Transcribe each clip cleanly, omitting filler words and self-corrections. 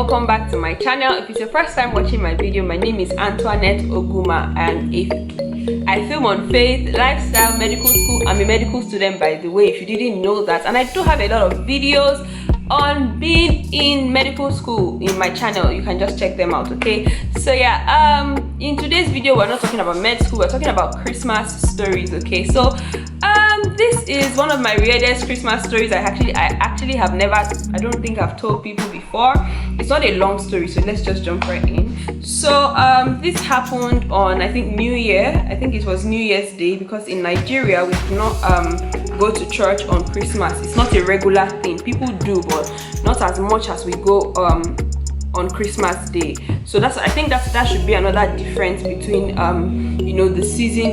welcome back to my channel. If it's your first time watching my video, my name is Annoguma, and if I film on faith, lifestyle, medical school. I'm a medical student, by the way, if you didn't know that, and I do have a lot of videos on being in medical school in my channel. You can just check them out, okay? So yeah, in today's video we're not talking about med school, we're talking about Christmas stories, okay? So this is one of my weirdest Christmas stories. I actually have never, I don't think I've told people before. It's not a long story, so let's just jump right in. So this happened on, I think, New Year. I think it was New Year's Day, because in Nigeria we do not go to church on Christmas. It's not a regular thing. People do, but not as much as we go on Christmas Day. So I think that should be another difference between you know, the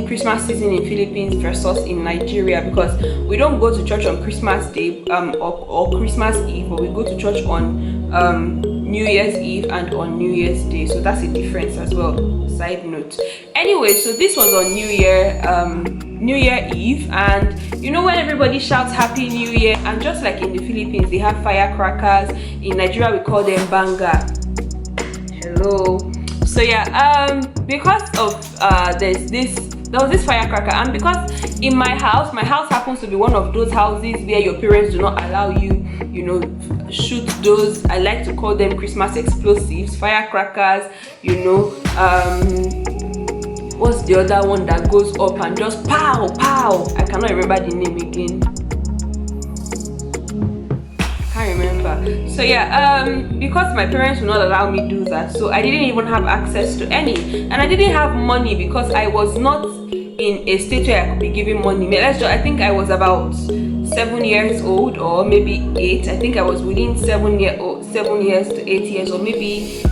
Christmas season in Philippines versus in Nigeria, because we don't go to church on Christmas Day or Christmas Eve, but we go to church on New Year's Eve and on New Year's Day. So that's a difference as well, side note. Anyway, so this was on New Year Eve, and you know when everybody shouts Happy New Year, and just like in the Philippines they have firecrackers, in Nigeria we call them banga. Hello. So yeah, because of there was this firecracker, and because in my house happens to be one of those houses where your parents do not allow you, you know, shoot those, I like to call them Christmas explosives, firecrackers, you know, what's the other one that goes up and just pow pow, I cannot remember the name again, can't remember. So yeah, because my parents would not allow me do that, so I didn't even have access to any, and I didn't have money because I was not in a state where I could be giving money. I think I was about 7 years old, or maybe 8. I think I was within 7 years to 8 years, or maybe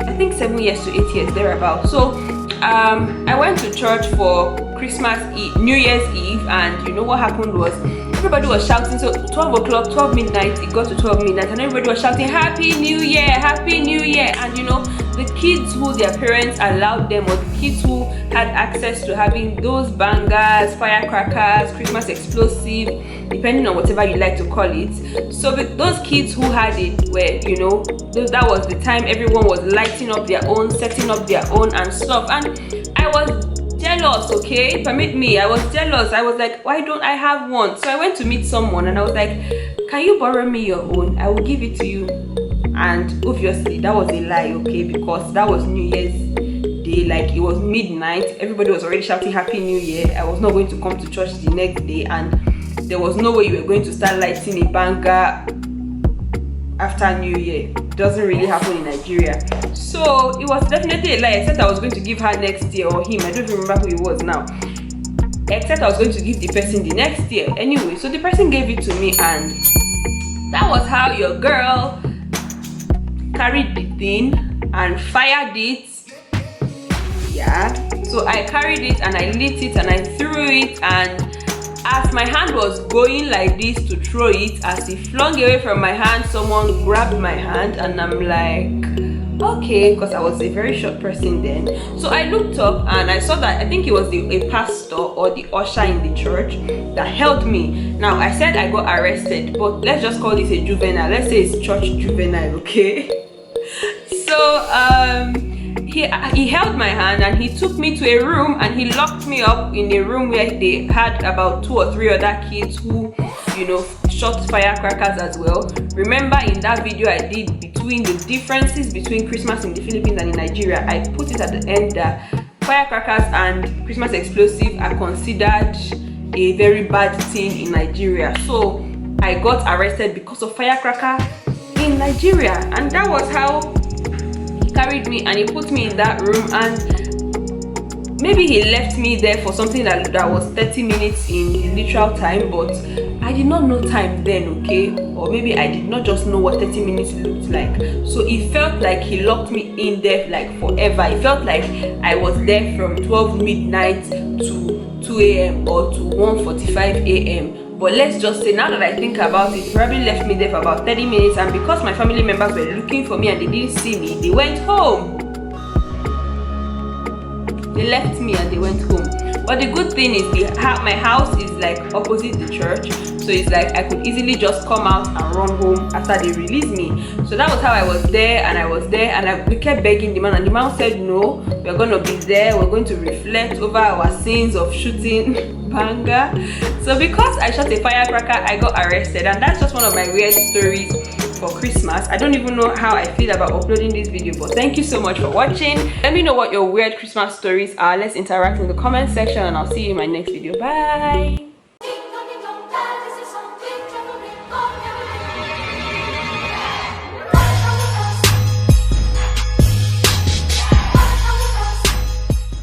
I think 7 years to 8 years thereabout. So I went to church for Christmas Eve, New Year's Eve, and you know what happened was everybody was shouting. So 12 o'clock, 12 midnight, it got to 12 midnight, and everybody was shouting Happy New Year, Happy New Year. And you know, the kids who their parents allowed them, or the kids who had access to having those bangers, firecrackers, Christmas explosive, depending on whatever you like to call it. So with those kids who had it, where, you know, that was the time everyone was lighting up their own, setting up their own and stuff, and I was jealous, okay? Permit me, I was jealous. I was like, why don't I have one? So I went to meet someone and I was like, can you borrow me your own? I will give it to you. And obviously that was a lie, okay, because that was New Year's Day, like it was midnight, everybody was already shouting Happy New Year. I was not going to come to church the next day, and there was no way you were going to start lighting a banger after New Year. It doesn't really happen in Nigeria. So it was definitely a lie, except I was going to give her next year, or him, I don't remember who it was now, except I was going to give the person the next year. Anyway, so the person gave it to me, and that was how your girl carried the thing and fired it. Yeah, so I carried it and I lit it and I threw it, and as my hand was going like this to throw it, as it flung away from my hand, someone grabbed my hand, and I'm like, okay, because I was a very short person then. So I looked up and I saw that, I think it was a pastor or the usher in the church that held me. Now I said I got arrested, but let's just call this a juvenile. Let's say it's church juvenile, okay? So he held my hand and he took me to a room, and he locked me up in a room where they had about 2 or 3 other kids who, you know, shot firecrackers as well. Remember in that video I did between the differences between Christmas in the Philippines and in Nigeria, I put it at the end that firecrackers and Christmas explosive are considered a very bad thing in Nigeria. So I got arrested because of firecracker in Nigeria, and that was how he carried me, and he put me in that room, and maybe he left me there for something that was 30 minutes in the literal time, but I did not know time then, okay? Or maybe I did not just know what 30 minutes looked like. So it felt like he locked me in there like forever. It felt like I was there from 12 midnight to 2 a.m. or to 1:45 a.m. But let's just say, now that I think about it, he probably left me there for about 30 minutes, and because my family members were looking for me and they didn't see me, they went home. They left me and they went home. But the good thing is my house is like opposite the church, so it's like I could easily just come out and run home after they release me. So that was how I was there, and we kept begging the man, and the man said no, we're going to be there, we're going to reflect over our sins of shooting banger. So because I shot a firecracker, I got arrested, and that's just one of my weird stories for Christmas. I don't even know how I feel about uploading this video, but thank you so much for watching. Let me know what your weird Christmas stories are. Let's interact in the comment section, and I'll see you in my next video. Bye.